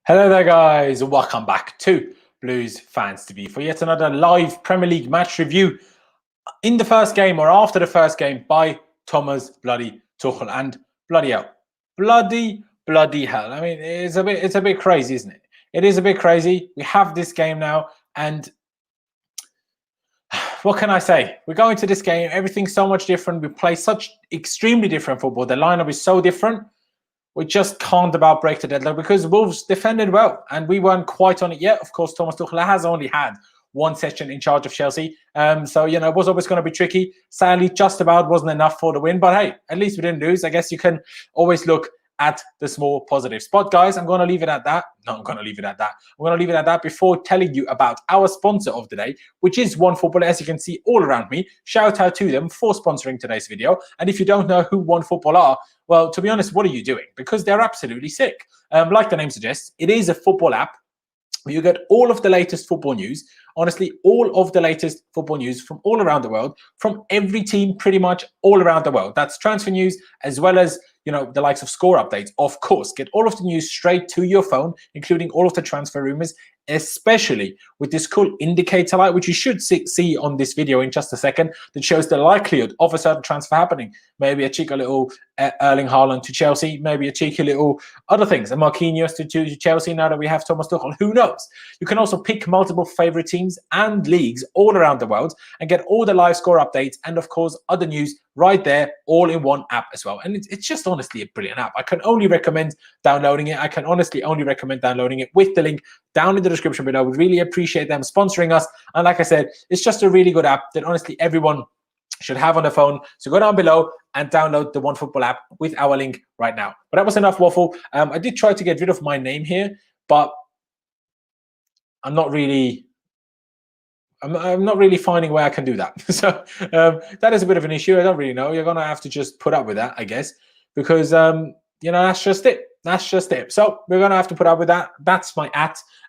Hello there, guys, and welcome back to Blues Fans TV for yet another live Premier League match review in the first game or after the first game by Thomas bloody Tuchel. And bloody hell, bloody hell. I mean, it's a bit crazy, isn't it? It is a bit crazy. We have this game now, and what can I say? We're going to this game. Everything's so much different. We play such extremely different football. The lineup is so different. We just can't about break the deadlock because Wolves defended well and we weren't quite on it yet. Of course, Thomas Tuchel has only had one session in charge of Chelsea. So, you know, it was always going to be tricky. Sadly, just about wasn't enough for the win. But hey, at least we didn't lose. I guess you can always look at the small positives. But guys, I'm going to leave it at that. No, I'm going to leave it at that. I'm going to leave it at that before telling you about our sponsor of the day, which is OneFootball. As you can see all around me, shout out to them for sponsoring today's video. And if you don't know who OneFootball are, well, to be honest, what are you doing? Because they're absolutely sick. Like the name suggests, it is a football app. You get all of the latest football news, honestly, all of the latest football news from all around the world, from every team pretty much all around the world. That's transfer news as well as, you know, the likes of score updates. Of course, get all of the news straight to your phone, including all of the transfer rumors, especially with this cool indicator light, which you should see on this video in just a second, that shows the likelihood of a certain transfer happening. Maybe a cheeky little Erling Haaland to Chelsea, maybe a cheeky little other things, a Marquinhos to Chelsea now that we have Thomas Tuchel. Who knows? You can also pick multiple favorite teams and leagues all around the world and get all the live score updates and, of course, other news right there, all in one app as well. And it's just honestly a brilliant app. I can only recommend downloading it. I can honestly only recommend downloading it with the link down in the description below. We really appreciate them sponsoring us. And like I said, it's just a really good app that honestly everyone should have on their phone. So go down below and download the OneFootball app with our link right now. But that was enough waffle. I did try to get rid of my name here, but I'm not really finding where I can do that. So that is a bit of an issue. I don't really know. You're going to have to just put up with that, I guess, because, you know, that's just it. That's just it. So we're going to have to put up with that. That's my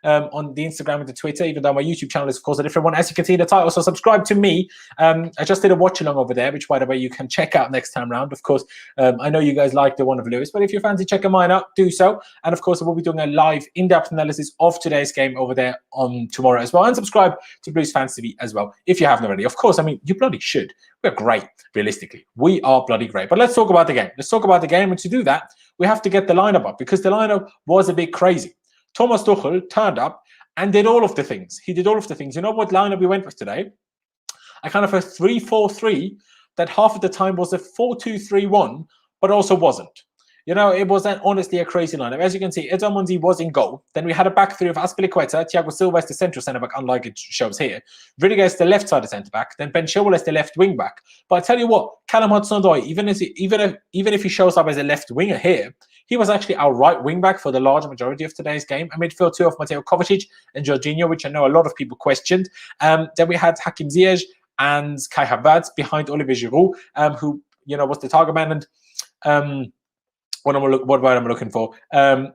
on the Instagram and the Twitter, even though my YouTube channel is, of course, a different one. As you can see in the title, so subscribe to me. I just did a watch along over there, which, by the way, you can check out next time round. Of course, I know you guys like the one of Lewis, but if you fancy checking mine out, do so. And, of course, I will be doing a live in-depth analysis of today's game over there on tomorrow as well. And subscribe to Blues Fans TV as well, if you haven't already. Of course, I mean, you bloody should. We're great, realistically. We are bloody great. But let's talk about the game. Let's talk about the game. And to do that, we have to get the lineup up because the lineup was a bit crazy. Thomas Tuchel turned up and did all of the things. He did all of the things. You know what lineup we went with today? I kind of a 3-4-3 that half of the time was a 4-2-3-1, but also wasn't. You know, it was honestly a crazy lineup. As you can see, Edouard Mendy was in goal. Then we had a back three of Azpilicueta, Thiago Silva as the central centre-back, unlike it shows here. Rudiger is the left side of centre-back. Then Ben Chilwell is the left wing-back. But I tell you what, Callum Hudson-Odoi, even if he shows up as a left winger here, he was actually our right wing-back for the large majority of today's game. A midfield two of Mateo Kovacic and Jorginho, which I know a lot of people questioned. Then we had Hakim Ziyech and Kai Havertz behind Olivier Giroud, who, you know, was the target man. And what word am I looking for? Thomas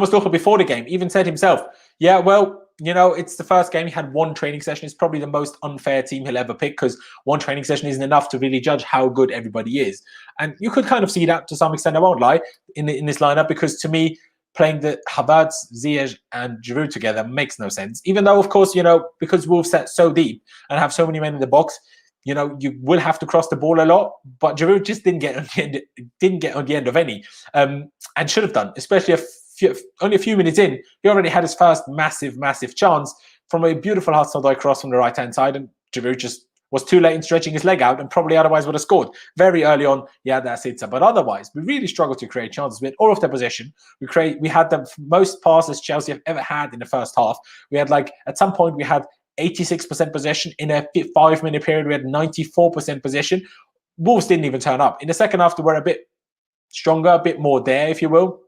Tuchel before the game even said himself, yeah, well, you know, it's the first game. He had one training session. It's probably the most unfair team he'll ever pick because one training session isn't enough to really judge how good everybody is. And you could kind of see that to some extent, I won't lie, in this lineup, because to me, playing the Havertz, Ziyech and Giroud together makes no sense. Even though, of course, you know, because Wolves set so deep and have so many men in the box, you know, you will have to cross the ball a lot, but Giroud just didn't get on the end of any, and should have done, especially only a few minutes in. He already had his first massive chance from a beautiful hudson-odoi cross from the right-hand side, and Giroud just was too late in stretching his leg out and probably otherwise would have scored. Very early on, yeah, that's it. But otherwise, we really struggled to create chances. We had all of the possession. We had the most passes Chelsea have ever had in the first half. We had, like, at some point, we had 86% possession. In a 5-minute period, we had 94% possession. Wolves didn't even turn up. In the second half, they were a bit stronger, a bit more there, if you will.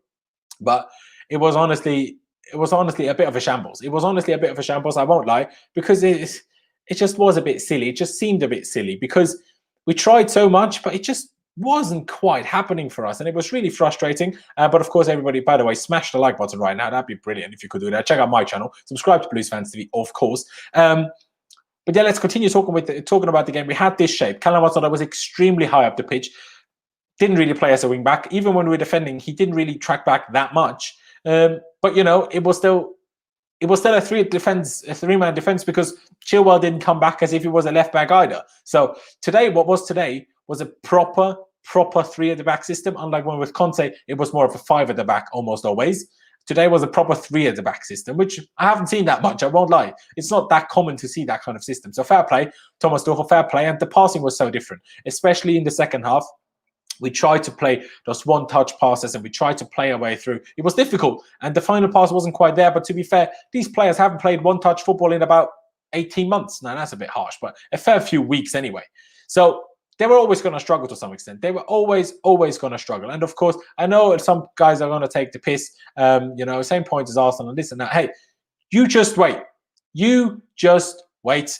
But it was honestly a bit of a shambles. It was honestly a bit of a shambles, I won't lie, because it just was a bit silly. It just seemed a bit silly because we tried so much, but it just wasn't quite happening for us, and it was really frustrating. But of course, everybody, by the way, smash the like button right now. That'd be brilliant if you could do that. Check out my channel, subscribe to Blues Fans TV, of course. But yeah, let's continue talking about the game. We had this shape. Callum Hudson-Odoi was extremely high up the pitch, didn't really play as a wing back. Even when we were defending, he didn't really track back that much. But you know, it was still a three-man defense because Chilwell didn't come back as if he was a left back either. So today was a proper three at the back system. Unlike one with Conte, it was more of a five at the back almost always. Today was a proper three at the back system, which I haven't seen that much. I won't lie. It's not that common to see that kind of system. So fair play, Thomas Tuchel, fair play. And the passing was so different, especially in the second half. We tried to play those one-touch passes and we tried to play our way through. It was difficult and the final pass wasn't quite there. But to be fair, these players haven't played one-touch football in about 18 months. Now, that's a bit harsh, but a fair few weeks anyway. So they were always going to struggle to some extent. They were always going to struggle. And of course, I know some guys are going to take the piss, you know, same point as Arsenal and this and that. Hey, you just wait. You just wait.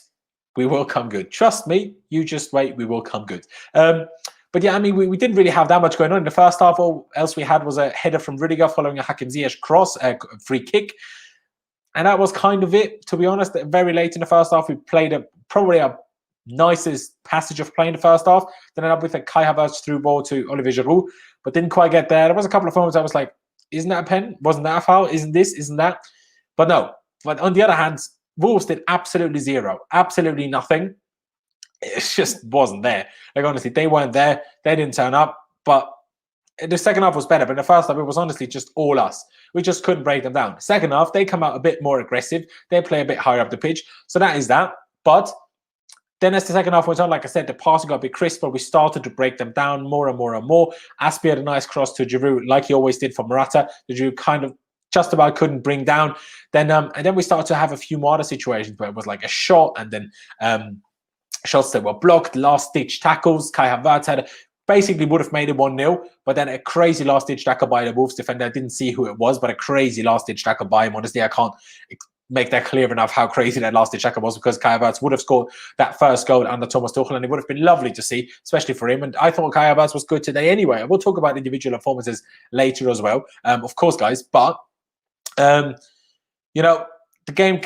We will come good. Trust me, you just wait. We will come good. But yeah, I mean, we didn't really have that much going on in the first half. All else we had was a header from Rudiger following a Hakim Ziyech cross, free kick. And that was kind of it, to be honest. Very late in the first half, we played probably our nicest passage of play in the first half. Then ended up with a Kai Havertz through ball to Olivier Giroud, but didn't quite get there. There was a couple of moments I was like, isn't that a pen? Wasn't that a foul? Isn't this? Isn't that? But no. But on the other hand, Wolves did absolutely zero. Absolutely nothing. It just wasn't there. Like, honestly, they weren't there. They didn't turn up. But the second half was better. But in the first half, it was honestly just all us. We just couldn't break them down. Second half, they come out a bit more aggressive. They play a bit higher up the pitch. So that is that. But then as the second half went on, like I said, the passing got a bit crisper. We started to break them down more and more and more. Aspie had a nice cross to Giroud, like he always did for Morata. The Giroud kind of just about couldn't bring down. Then and then we started to have a few more other situations where it was like a shot and then shots that were blocked, last-ditch tackles. Kai Havertz had basically would have made it 1-0, but then a crazy last-ditch tackle by the Wolves defender. I didn't see who it was, but a crazy last-ditch tackle by him. Honestly, I can't make that clear enough how crazy that last-ditch tackle was, because Kai Havertz would have scored that first goal under Thomas Tuchel, and it would have been lovely to see, especially for him. And I thought Kai Havertz was good today anyway. I will talk about individual performances later as well, of course, guys. But, you know, the game,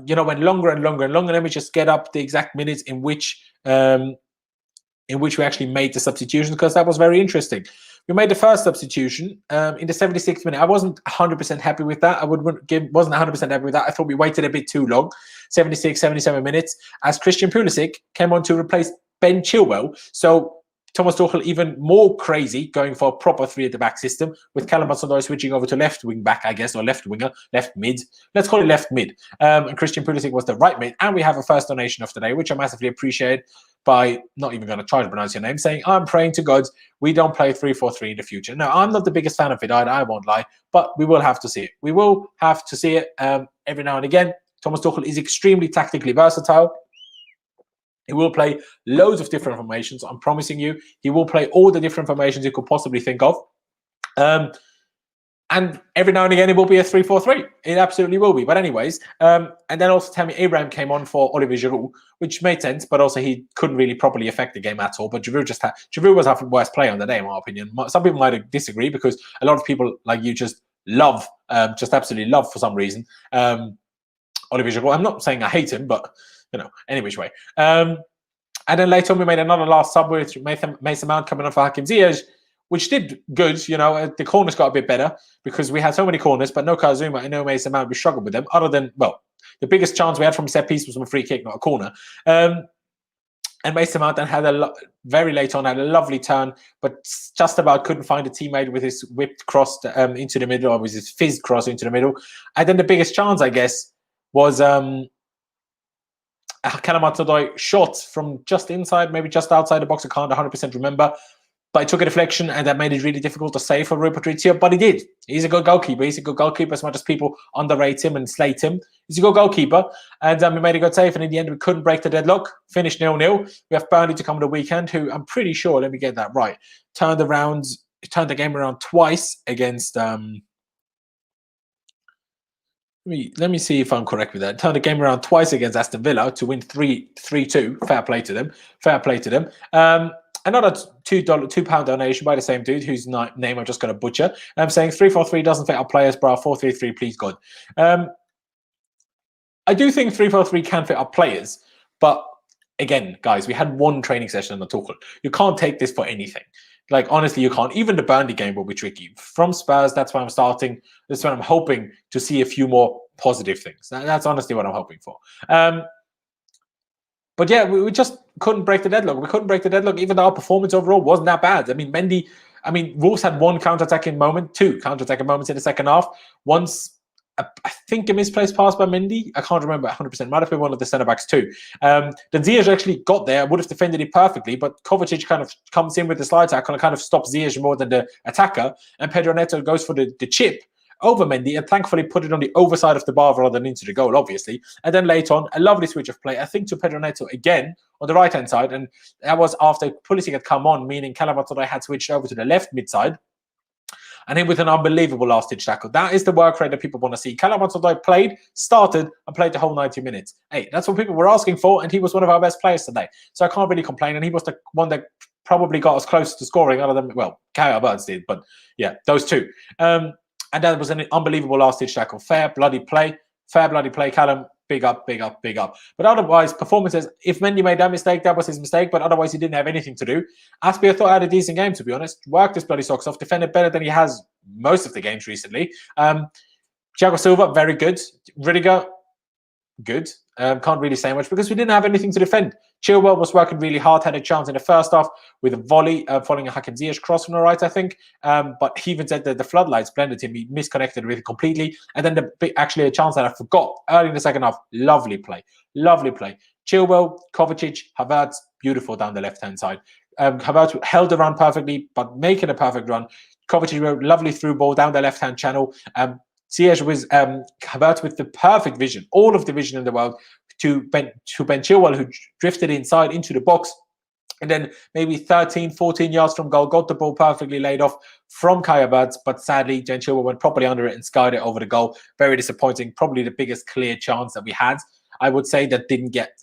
you know, went longer and longer and longer. Let me just get up the exact minutes in which we actually made the substitutions, because that was very interesting. We made the first substitution in the 76th minute. I wasn't 100% happy with that. Wasn't 100% happy with that. I thought we waited a bit too long, 76, 77 minutes, as Christian Pulisic came on to replace Ben Chilwell. So Thomas Tuchel even more crazy, going for a proper three at the back system, with Callum Hudson-Odoi switching over to left wing back, I guess, or left winger, left mid. Let's call it left mid. And Christian Pulisic was the right mid. And we have a first donation of the day, which I massively appreciate, by not even going to try to pronounce your name, saying, I'm praying to God we don't play 3-4-3 in the future. No, I'm not the biggest fan of it either, I won't lie, but we will have to see it. We will have to see it every now and again. Thomas Tuchel is extremely tactically versatile. He will play loads of different formations. I'm promising you, he will play all the different formations you could possibly think of. And every now and again, it will be a 3-4-3. It absolutely will be. But anyways, and then also Tammy Abraham came on for Olivier Giroud, which made sense, but also he couldn't really properly affect the game at all. But Giroud was our worst player on the day, in my opinion. Some people might disagree, because a lot of people like you just love, just absolutely love for some reason, Olivier Giroud. I'm not saying I hate him, but you know, any which way. And then later on, we made another last sub with Mason Mount coming on for Hakim Ziyech, which did good. You know, the corners got a bit better because we had so many corners, but no Kazuma and no Mason Mount. We struggled with them, other than, well, the biggest chance we had from a set piece was from a free kick, not a corner. And Mason Mount then had very late on, had a lovely turn, but just about couldn't find a teammate with his whipped cross into the middle, or with his fizzed cross into the middle. And then the biggest chance, I guess, was Callum Hudson-Odoi shot from just inside, maybe just outside the box. I can't 100% remember. But it took a deflection, and that made it really difficult to save for Rui Patricio. But he did. He's a good goalkeeper. He's a good goalkeeper, as much as people underrate him and slate him. He's a good goalkeeper. And we made a good save. And in the end, we couldn't break the deadlock. Finished 0-0. We have Burnley to come on the weekend, who I'm pretty sure, let me get that right, turned the game around twice against... Let me see if I'm correct with that. Turned the game around twice against Aston Villa to win 3-2. Fair play to them. Fair play to them. Another £2 donation by the same dude, whose name I'm just going to butcher. I'm saying 3-4-3 doesn't fit our players, bro. 4-3-3, please God. I do think 3-4-3 can fit our players, but again, guys, we had one training session on the Tuchel. You can't take this for anything. Like, honestly, you can't. Even the Burnley game will be tricky. From Spurs, that's why I'm starting. That's when I'm hoping to see a few more positive things. That's honestly what I'm hoping for. But yeah, we just couldn't break the deadlock. We couldn't break the deadlock, even though our performance overall wasn't that bad. I mean, Mendy, Wolves had one counter-attacking moment, two counter-attacking moments in the second half. Once, I think a misplaced pass by Mendy. I can't remember 100%. Might have been one of the centre-backs too. Then Ziyech actually got there, would have defended it perfectly, but Kovacic kind of comes in with the slide tackle and kind of stops Ziyech more than the attacker. And Pedro Neto goes for the chip over Mendy and thankfully put it on the overside of the bar rather than into the goal, obviously. And then later on, a lovely switch of play, I think, to Pedro Neto again on the right-hand side. And that was after Pulisic had come on, meaning Hudson-Odoi had switched over to the left mid-side. And then with an unbelievable last-ditch tackle. That is the work rate that people want to see. Hudson-Odoi started and played the whole 90 minutes. Hey, that's what people were asking for, and he was one of our best players today. So I can't really complain. And he was the one that probably got us close to scoring, other than, well, CHAOUIPRODUCTIONS did. But yeah, those two. And that was an unbelievable last-ditch tackle. Fair bloody play, Callum. Big up, big up, big up. But otherwise, performances, if Mendy made that mistake, that was his mistake. But otherwise, he didn't have anything to do. Aspie, I thought, had a decent game, to be honest. Worked his bloody socks off. Defended better than he has most of the games recently. Thiago Silva, very good. Rudiger, good. Can't really say much because we didn't have anything to defend. Chilwell was working really hard, had a chance in the first half with a volley following a Hakim Ziyech cross from the right, I think. But he even said that the floodlights blended him. He misconnected with it completely. And then actually a chance that I forgot early in the second half. Lovely play. Lovely play. Chilwell, Kovacic, Havertz, beautiful down the left-hand side. Havertz held the run perfectly, but making a perfect run. Kovacic wrote lovely through ball down the left-hand channel. Ziyech was Havertz with the perfect vision, all of the vision in the world, to Ben Chilwell, who drifted inside into the box, and then maybe 13, 14 yards from goal, got the ball perfectly laid off from CHAOUIPRODUCTIONS, but sadly, Ben Chilwell went properly under it and skied it over the goal. Very disappointing, probably the biggest clear chance that we had. I would say that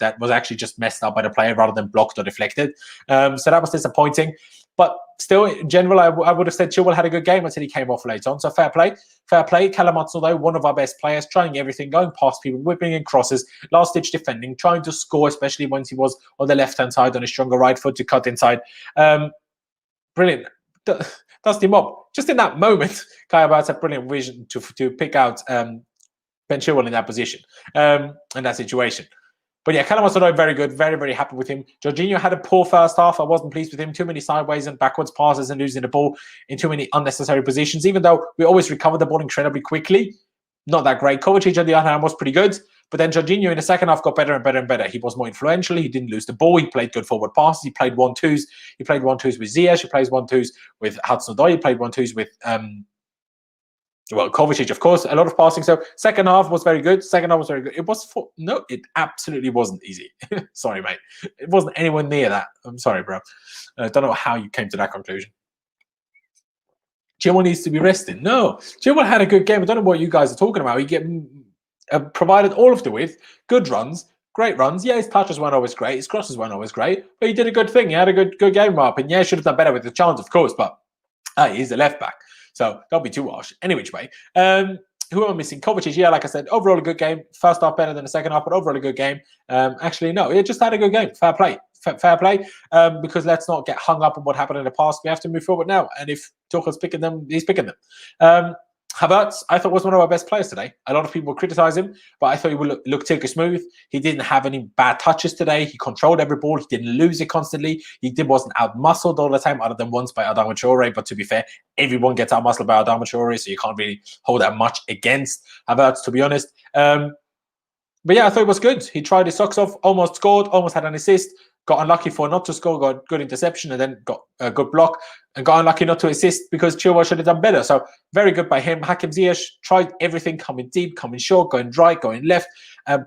that was actually just messed up by the player rather than blocked or deflected. So that was disappointing. But still, in general, I would have said Chilwell had a good game until he came off late on. So fair play. Fair play. Callum Hudson-Odoi, one of our best players, trying everything, going past people, whipping in crosses, last-ditch defending, trying to score, especially once he was on the left-hand side on his stronger right foot to cut inside. Brilliant. Dust him up. Just in that moment, CHAOUIPRODUCTIONS had brilliant vision to pick out Ben Chilwell in that position, in that situation. But yeah, Callum Hudson-Odoi, very good. Very, very happy with him. Jorginho had a poor first half. I wasn't pleased with him. Too many sideways and backwards passes and losing the ball in too many unnecessary positions, even though we always recovered the ball incredibly quickly. Not that great. Kovacic, on the other hand, was pretty good. But then Jorginho in the second half got better and better and better. He was more influential. He didn't lose the ball. He played good forward passes. He played 1-2s. He played 1-2s with Ziyech. He plays 1-2s with Hudson-Odoi. He played 1-2s with Kovacic, of course, a lot of passing. So second half was very good. Second half was very good. No, it absolutely wasn't easy. Sorry, mate. It wasn't anywhere near that. I'm sorry, bro. I don't know how you came to that conclusion. Chilwell needs to be rested. No, Chilwell had a good game. I don't know what you guys are talking about. He provided all of the width, good runs, great runs. Yeah, his touches weren't always great. His crosses weren't always great. But he did a good thing. He had a good game up. And yeah, should have done better with the chance, of course. But he's the left back. So don't be too harsh. Any which way. Who am I missing? Kovacic, yeah, like I said, overall a good game. First half better than the second half, but overall a good game. Actually, no, he just had a good game. Fair play. Fair play. Because let's not get hung up on what happened in the past. We have to move forward now. And if Tuchel's picking them, he's picking them. Havertz, I thought, was one of our best players today. A lot of people criticize him, but I thought he would look tilky smooth. He didn't have any bad touches today. He controlled every ball. He didn't lose it constantly. Wasn't out-muscled all the time, other than once by Adama Traore. But to be fair, everyone gets out-muscled by Adama Traore, so you can't really hold that much against Havertz, to be honest. But yeah, I thought it was good. He tried his socks off, almost scored, almost had an assist. Got unlucky for not to score, got good interception, and then got a good block, and got unlucky not to assist because Chilwell should have done better. So very good by him. Hakim Ziyech tried everything, coming deep, coming short, going right, going left,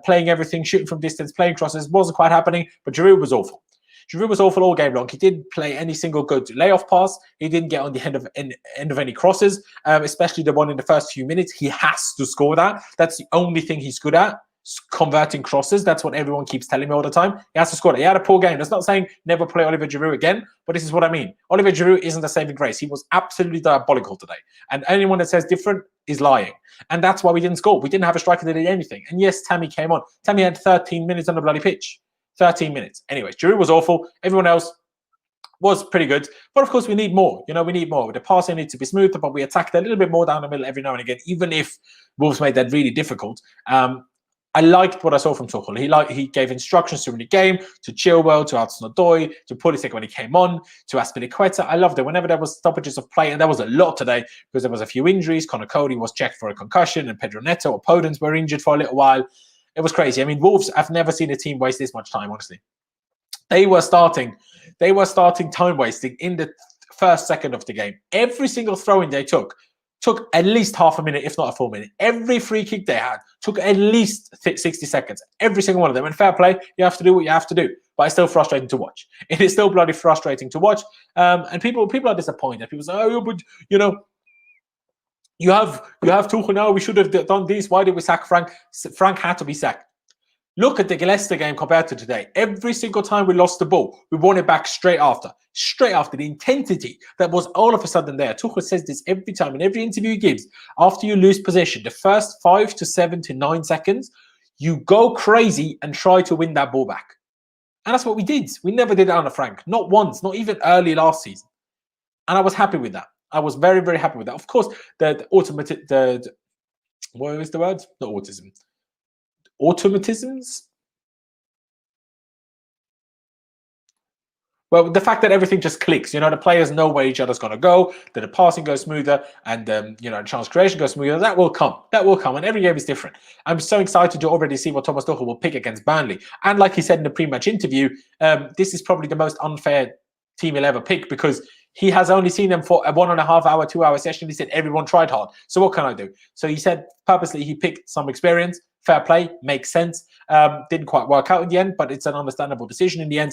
playing everything, shooting from distance, playing crosses. Wasn't quite happening, but Giroud was awful. Giroud was awful all game long. He didn't play any single good layoff pass. He didn't get on the end of any crosses, especially the one in the first few minutes. He has to score that. That's the only thing he's good at. Converting crosses. That's what everyone keeps telling me all the time. He has to score it. He had a poor game. That's not saying never play Oliver Giroud again, but this is what I mean. Oliver Giroud isn't a saving grace. He was absolutely diabolical today. And anyone that says different is lying. And that's why we didn't score. We didn't have a striker that did anything. And yes, Tammy came on. Tammy had 13 minutes on the bloody pitch. 13 minutes. Anyway, Giroud was awful. Everyone else was pretty good. But of course, we need more. You know, we need more. The passing needs to be smoother, but we attacked a little bit more down the middle every now and again, even if Wolves made that really difficult. I liked what I saw from Tuchel. He gave instructions during the game to Chilwell, to Hudson-Odoi, to Pulisic when he came on, to Azpilicueta. I loved it. Whenever there was stoppages of play, and there was a lot today because there was a few injuries. Connor Cody was checked for a concussion, and Pedro Neto or Podence were injured for a little while. It was crazy. I mean, Wolves, I've never seen a team waste this much time, honestly. They were starting time wasting in the first second of the game. Every single throw-in they took at least half a minute, if not a full minute. Every free kick they had took at least 60 seconds. Every single one of them. And fair play, you have to do what you have to do. But it's still frustrating to watch. It is still bloody frustrating to watch. And people are disappointed. People say, oh, but, you know, you have Tuchel now. We should have done this. Why did we sack Frank? Frank had to be sacked. Look at the Leicester game compared to today. Every single time we lost the ball, we won it back straight after. Straight after. The intensity that was all of a sudden there. Tuchel says this every time, in every interview he gives. After you lose possession, the first 5 to 7 to 9 seconds, you go crazy and try to win that ball back. And that's what we did. We never did it under Frank. Not once. Not even early last season. And I was happy with that. I was very, very happy with that. Of course, what is the word? Not autism. Automatisms? Well, the fact that everything just clicks, you know, the players know where each other's going to go, that the passing goes smoother, and you know, chance creation goes smoother. That will come. That will come, and every game is different. I'm so excited to already see what Thomas Tuchel will pick against Burnley. And like he said in the pre-match interview, this is probably the most unfair team he'll ever pick because he has only seen them for a 1.5 hour, 2 hour session. He said everyone tried hard. So what can I do? So he said purposely he picked some experience. Fair play, makes sense. Didn't quite work out in the end, but it's an understandable decision in the end.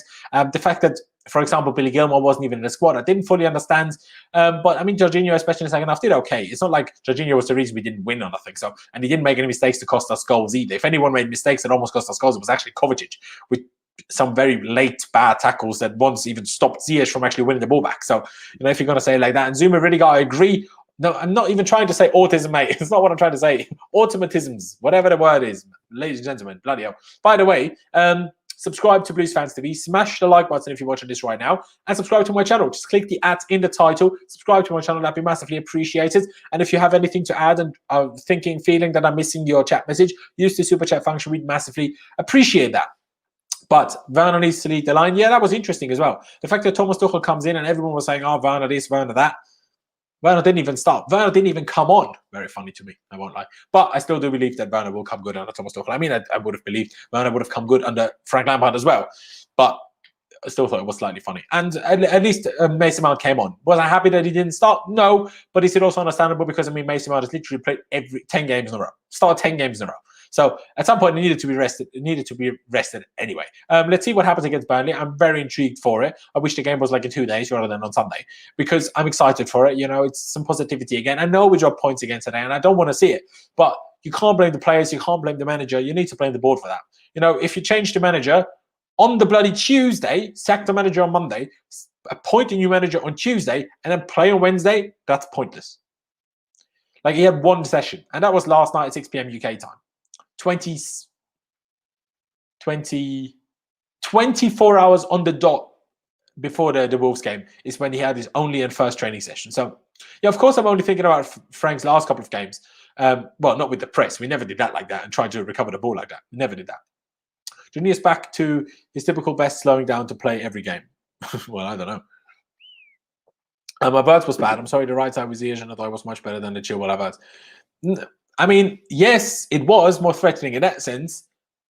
The fact that, for example, Billy Gilmore wasn't even in the squad, I didn't fully understand. But I mean, Jorginho, especially in the second half, did okay. It's not like Jorginho was the reason we didn't win or nothing. So, and he didn't make any mistakes to cost us goals either. If anyone made mistakes that almost cost us goals, it was actually Kovacic with some very late bad tackles that once even stopped Ziyech from actually winning the ball back. So, you know, if you're going to say it like that, and Zuma really got, I agree. No, I'm not even trying to say autism, mate. It's not what I'm trying to say. Automatisms, whatever the word is, ladies and gentlemen. Bloody hell. By the way, subscribe to Blues Fans TV. Smash the like button if you're watching this right now. And subscribe to my channel. Just click the @ in the title. Subscribe to my channel. That'd be massively appreciated. And if you have anything to add and are feeling that I'm missing your chat message, use the super chat function. We'd massively appreciate that. But Werner needs to lead the line. Yeah, that was interesting as well. The fact that Thomas Tuchel comes in and everyone was saying, oh, Werner this, Werner that. Werner didn't even start. Werner didn't even come on. Very funny to me, I won't lie. But I still do believe that Werner will come good under Thomas Tuchel. I mean, I would have believed Werner would have come good under Frank Lampard as well. But I still thought it was slightly funny. And at least Mason Mount came on. Was I happy that he didn't start? No. But is it also understandable? Because, I mean, Mason Mount has literally played 10 games in a row. Started 10 games in a row. So at some point, it needed to be rested. It needed to be rested anyway. Let's see what happens against Burnley. I'm very intrigued for it. I wish the game was like in 2 days rather than on Sunday because I'm excited for it. You know, it's some positivity again. I know we dropped points again today, and I don't want to see it. But you can't blame the players. You can't blame the manager. You need to blame the board for that. You know, if you change the manager on the bloody Tuesday, sack the manager on Monday, appoint a new manager on Tuesday, and then play on Wednesday, that's pointless. Like, he had one session, and that was last night at 6 p.m. UK time. 24 hours on the dot before the Wolves game is when he had his only and first training session. So, yeah, of course, I'm only thinking about Frank's last couple of games. Well, not with the press. We never did that like that and tried to recover the ball like that. We never did that. Junior's back to his typical best, slowing down to play every game. Well, I don't know. My birds was bad. I'm sorry, the right side with Ziyech and I thought it was much better than the Chilwell birds. I mean, yes, it was more threatening in that sense,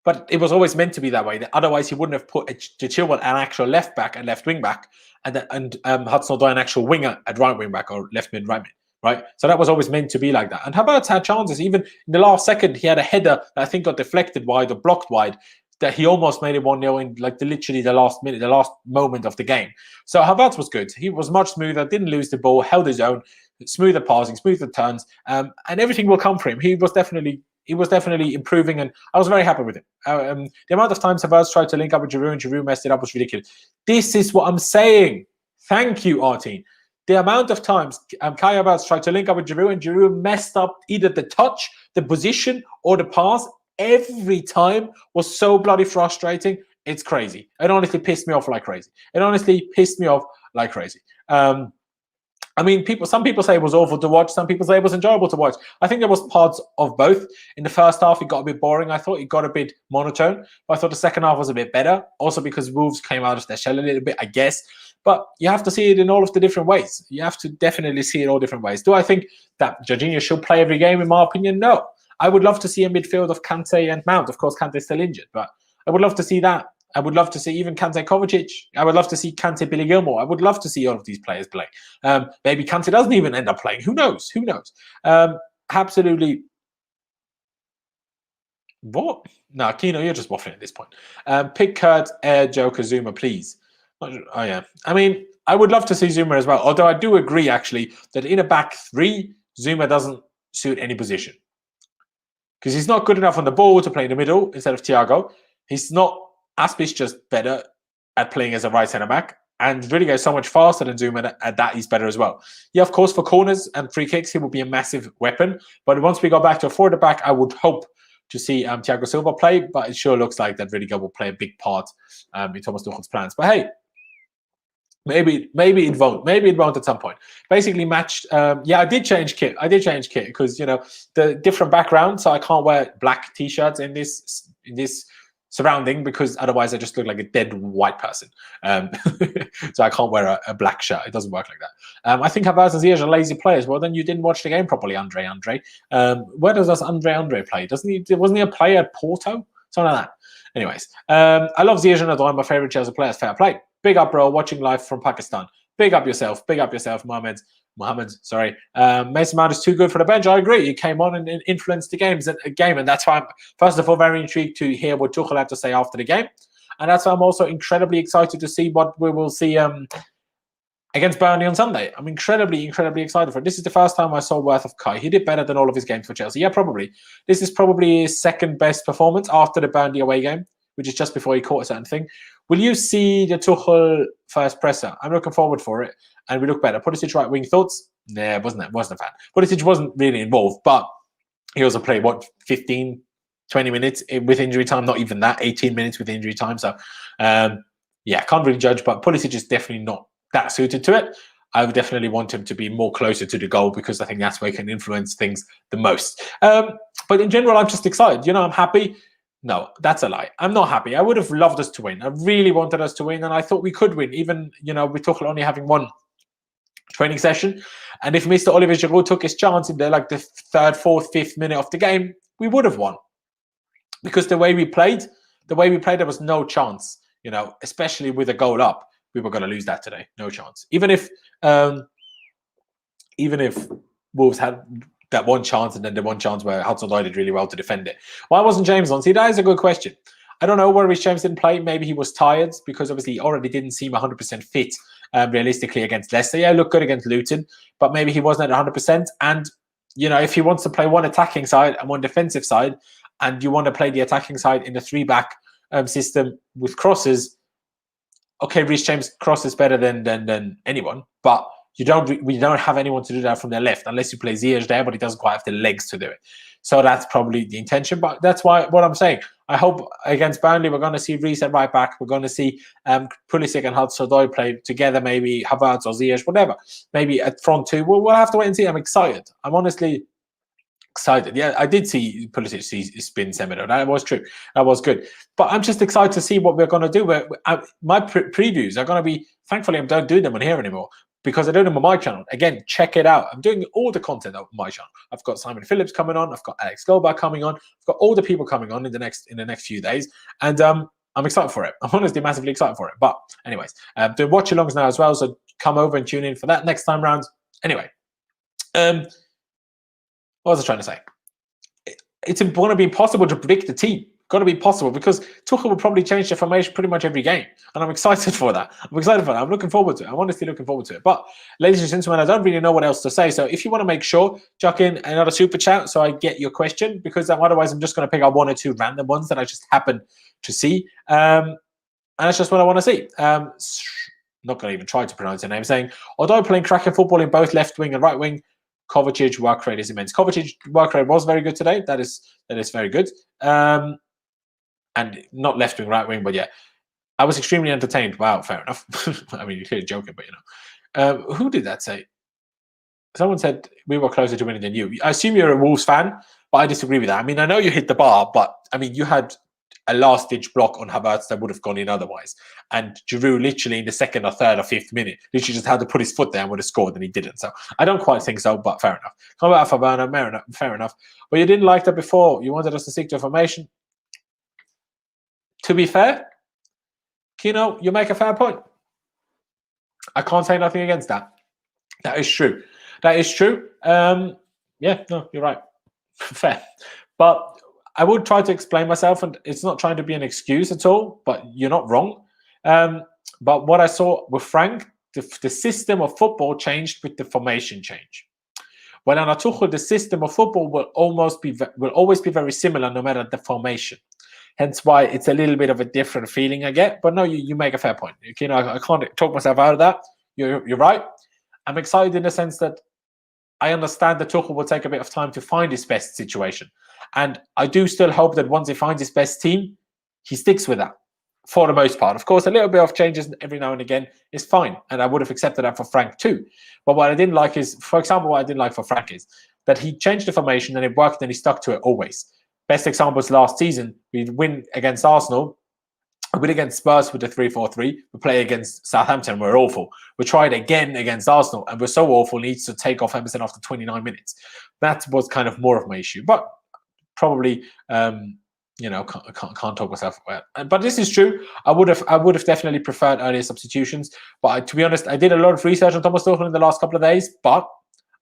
but it was always meant to be that way. Otherwise, he wouldn't have put Tuchel an actual left back and left wing back, and Hudson-Odoi an actual winger at right wing back or left mid, right mid, right? So that was always meant to be like that. And Havertz had chances. Even in the last second, he had a header that I think got deflected wide or blocked wide, that he almost made it 1-0 in like literally the last minute, the last moment of the game. So Havertz was good. He was much smoother, didn't lose the ball, held his own, smoother passing, smoother turns, and everything will come for him. He was definitely improving, and I was very happy with him. The amount of times Havertz tried to link up with Giroud and Giroud messed it up was ridiculous. This is what I'm saying. Thank you, Artine. The amount of times Kai Havertz tried to link up with Giroud and Giroud messed up either the touch, the position, or the pass every time was so bloody frustrating. It's crazy. It honestly pissed me off like crazy. It honestly pissed me off like crazy. I mean, some people say it was awful to watch. Some people say it was enjoyable to watch. I think there was parts of both. In the first half, it got a bit boring. I thought it got a bit monotone. But I thought the second half was a bit better. Also because Wolves came out of their shell a little bit, I guess. But you have to see it in all of the different ways. You have to definitely see it all different ways. Do I think that Jorginho should play every game? In my opinion, no. I would love to see a midfield of Kante and Mount. Of course, Kante's still injured, but I would love to see that. I would love to see even Kante Kovacic. I would love to see Kante Billy Gilmore. I would love to see all of these players play. Maybe Kante doesn't even end up playing. Who knows? Who knows? Absolutely. What? No, Kino, you're just waffling at this point. Pick Kurt, Air, Joker, Zuma, please. Oh, yeah. I mean, I would love to see Zuma as well. Although I do agree, actually, that in a back three, Zuma doesn't suit any position. Because he's not good enough on the ball to play in the middle instead of Thiago. He's not. Aspi's just better at playing as a right centre back, and really goes so much faster than Zuma. At that, he's better as well. Yeah, of course, for corners and free kicks, he will be a massive weapon. But once we go back to a forward back, I would hope to see Thiago Silva play. But it sure looks like that Rudiger will play a big part in Thomas Tuchel's plans. But hey, maybe it won't. Maybe it won't at some point. Basically matched. Yeah, I did change kit. Because, you know, the different background, so I can't wear black t-shirts in this surrounding, because otherwise I just look like a dead white person. So I can't wear a black shirt. It doesn't work like that. I think Havertz and Ziyech are lazy players. Well, then you didn't watch the game properly, Andre. Where does us Andre play? Wasn't he a player at Porto? Something like that. Anyways, I love Ziyech and Odoi, my favorite Chelsea players. Fair play. Big up, bro. Watching live from Pakistan. Big up yourself. Big up yourself, Mohammed. Sorry. Mason Mount is too good for the bench. I agree. He came on and influenced the game, and that's why I'm, first of all, very intrigued to hear what Tuchel had to say after the game. And that's why I'm also incredibly excited to see what we will see against Burnley on Sunday. I'm incredibly excited for it. This is the first time I saw worth of Kai. He did better than all of his games for Chelsea. Yeah, probably. This is probably his second best performance after the Burnley away game, which is just before he caught a certain thing. Will you see the Tuchel first presser? I'm looking forward for it. And we look better. Pulisic right wing, thoughts? Nah, wasn't a fan. Pulisic wasn't really involved, but he also played, 15, 20 minutes with injury time? Not even that, 18 minutes with injury time. So, yeah, can't really judge, but Pulisic is definitely not that suited to it. I would definitely want him to be more closer to the goal, because I think that's where he can influence things the most. But in general, I'm just excited. You know, I'm happy. No, that's a lie. I'm not happy. I would have loved us to win. I really wanted us to win, and I thought we could win, even, you know, with Tuchel only having one training session. And if Mr. Oliver Giroud took his chance in the third, fourth, fifth minute of the game, we would have won. Because the way we played, there was no chance, you know, especially with a goal up, we were going to lose that today. No chance. Even if Wolves had that one chance, and then the one chance where Hudson-Odoi did really well to defend it. Why wasn't James on? See, that is a good question. I don't know where Rhys James didn't play. Maybe he was tired, because obviously he already didn't seem 100% fit realistically against Leicester. Yeah, looked good against Luton, but maybe he wasn't at 100%. And, you know, if he wants to play one attacking side and one defensive side, and you want to play the attacking side in the three-back system with crosses, okay, Rhys James crosses better than anyone, but we don't have anyone to do that from the left, unless you play Ziyech there, but he doesn't quite have the legs to do it. So that's probably the intention. But that's what I'm saying. I hope against Burnley we're going to see Rhys at right back. We're going to see Pulisic and Hudson-Odoi play together, maybe Havertz or Ziyech, whatever. Maybe at front two. We'll have to wait and see. I'm excited. I'm honestly excited. Yeah, I did see Pulisic spin Semedo. That was true. That was good. But I'm just excited to see what we're going to do. My previews are going to be, thankfully I don't do them on here anymore, because I do them on my channel. Again, check it out. I'm doing all the content on my channel. I've got Simon Phillips coming on. I've got Alex Goldberg coming on. I've got all the people coming on in the next few days. And I'm excited for it. I'm honestly massively excited for it. But anyways, doing watch-alongs now as well. So come over and tune in for that next time round. Anyway, what was I trying to say? It's going to be impossible to predict the team. Got to be possible, because Tuchel will probably change the formation pretty much every game, and I'm excited for that. I'm looking forward to it. I'm honestly looking forward to it. But ladies and gentlemen, I don't really know what else to say. So if you want to make sure, chuck in another super chat so I get your question, because otherwise I'm just going to pick out one or two random ones that I just happen to see, and that's just what I want to see. Not going to even try to pronounce the name. Saying, although playing cracking football in both left wing and right wing, Kovacic work rate is immense. Kovacic work rate was very good today. That is very good. And not left wing, right wing, but yeah, I was extremely entertained. Wow, fair enough. I mean, you're clearly joking, but you know. Who did that say? Someone said we were closer to winning than you. I assume you're a Wolves fan, but I disagree with that. I mean, I know you hit the bar, but I mean, you had a last-ditch block on Havertz that would have gone in otherwise. And Giroud literally in the second or third or fifth minute, literally just had to put his foot there and would have scored, and he didn't. So I don't quite think so, but fair enough. Come out for Werner, fair enough. But you didn't like that before. You wanted us to stick to formation. To be fair, Kino, you make a fair point. I can't say nothing against that. That is true. That is true. Yeah, no, you're right. Fair. But I would try to explain myself, and it's not trying to be an excuse at all, but you're not wrong. But what I saw with Frank, the system of football changed with the formation change. When under Tuchel, the system of football will always be very similar no matter the formation. Hence why it's a little bit of a different feeling I get. But no, you make a fair point. You know, I can't talk myself out of that. You're right. I'm excited in the sense that I understand that Tuchel will take a bit of time to find his best situation. And I do still hope that once he finds his best team, he sticks with that for the most part. Of course, a little bit of changes every now and again is fine. And I would have accepted that for Frank too. But what I didn't like is, for example, what I didn't like for Frank is that he changed the formation and it worked and he stuck to it always. Best example is last season. We win against Arsenal. We win against Spurs with the 3-4-3. We play against Southampton. We're awful. We tried again against Arsenal, and we're so awful. Needs to take off Emerson after 29 minutes. That was kind of more of my issue. But probably, you know, can't talk myself away. But this is true. I would have definitely preferred earlier substitutions. But to be honest, I did a lot of research on Thomas Tuchel in the last couple of days. But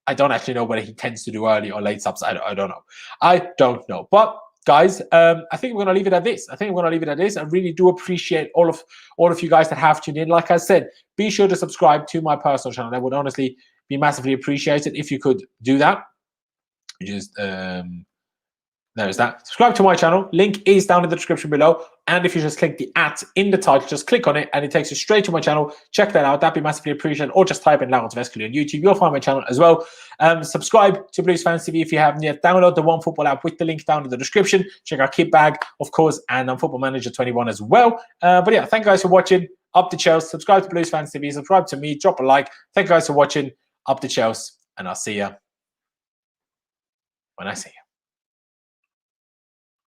I don't actually know whether he tends to do early or late subs. I don't know. I don't know. But guys, I think we're going to leave it at this. I really do appreciate all of you guys that have tuned in. Like I said, be sure to subscribe to my personal channel. That would honestly be massively appreciated if you could do that. Just there's that. Subscribe to my channel. Link is down in the description below. And if you just click the @ in the title, just click on it and it takes you straight to my channel. Check that out. That'd be massively appreciated. Or just type in Laurenz on YouTube. You'll find my channel as well. Subscribe to Blues Fans TV if you haven't yet. Download the OneFootball app with the link down in the description. Check our kit bag, of course, and on Football Manager 21 as well. But yeah, thank you guys for watching. Up the Chelsea. Subscribe to Blues Fans TV. Subscribe to me. Drop a like. Thank you guys for watching. Up the Chelsea. And I'll see you when I see you.